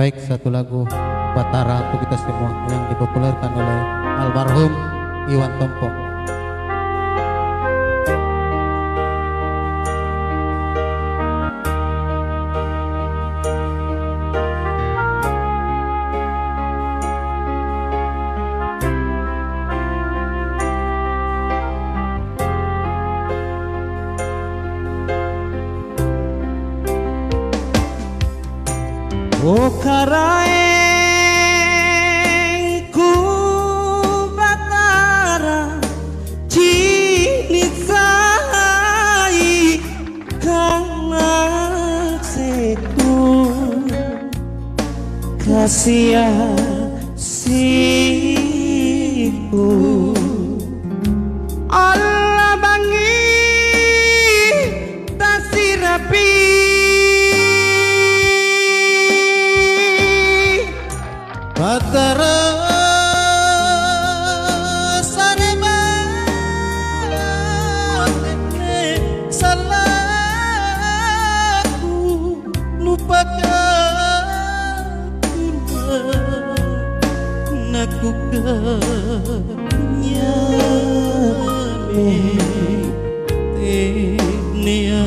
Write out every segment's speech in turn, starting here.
Baik, satu lagu Batara untuk kita semua yang dipopulerkan oleh almarhum Iwan Tompo. Oh karaengku Batara cinisai kana setu kasia siku Allah bangi tasirapi Batara sarema salahku lupakan naku kenyame tenia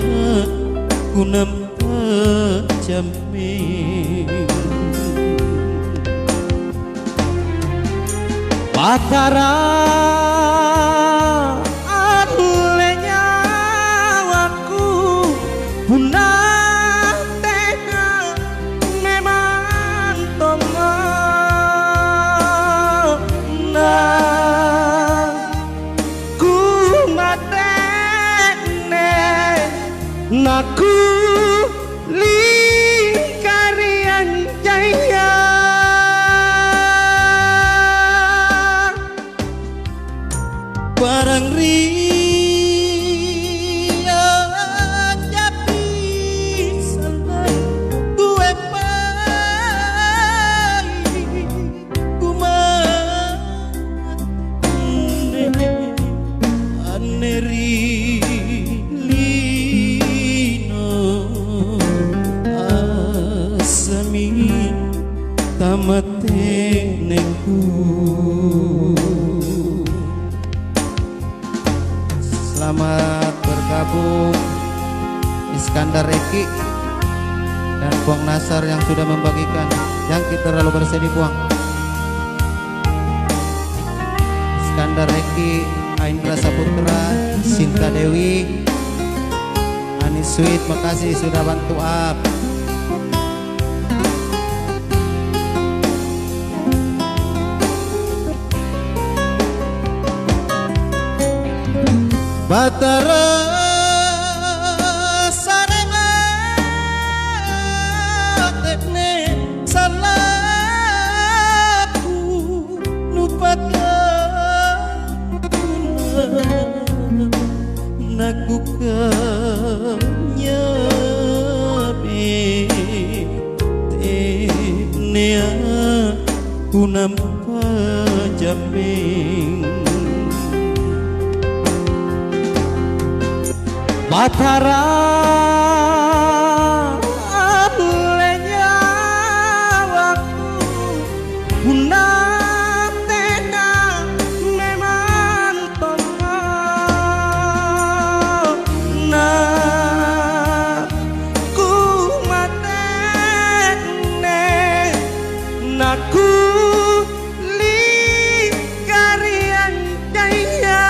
ku nampak jamin Batara alenya waku punah tega memang tonga nah ku matene naku lingkarian jaya barang ria tapi salai gue pai ku mati aneri lino asami tamateneku. Selamat bergabung Iskandar Eki dan Buang Nasar yang sudah membagikan. Yang kita terlalu bersedih Buang. Iskandar Eki, Aindra Saputra, Sinta Dewi, Anis Sweet, makasih sudah bantu up. Batara sarema tekne salahku lupakan naku kenyame tenea ku nampak jamin Batara alenya waku punah tega memang tonga nah ku matene naku lingkarian jaya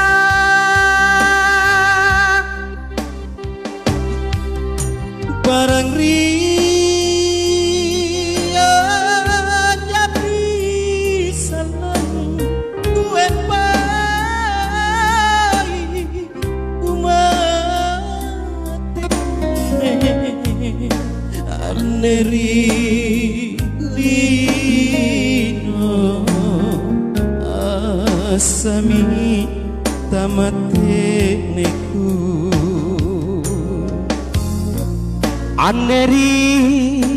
barang ria jadi salah gue pai ku mati aneri lino asami tamateneku Aneri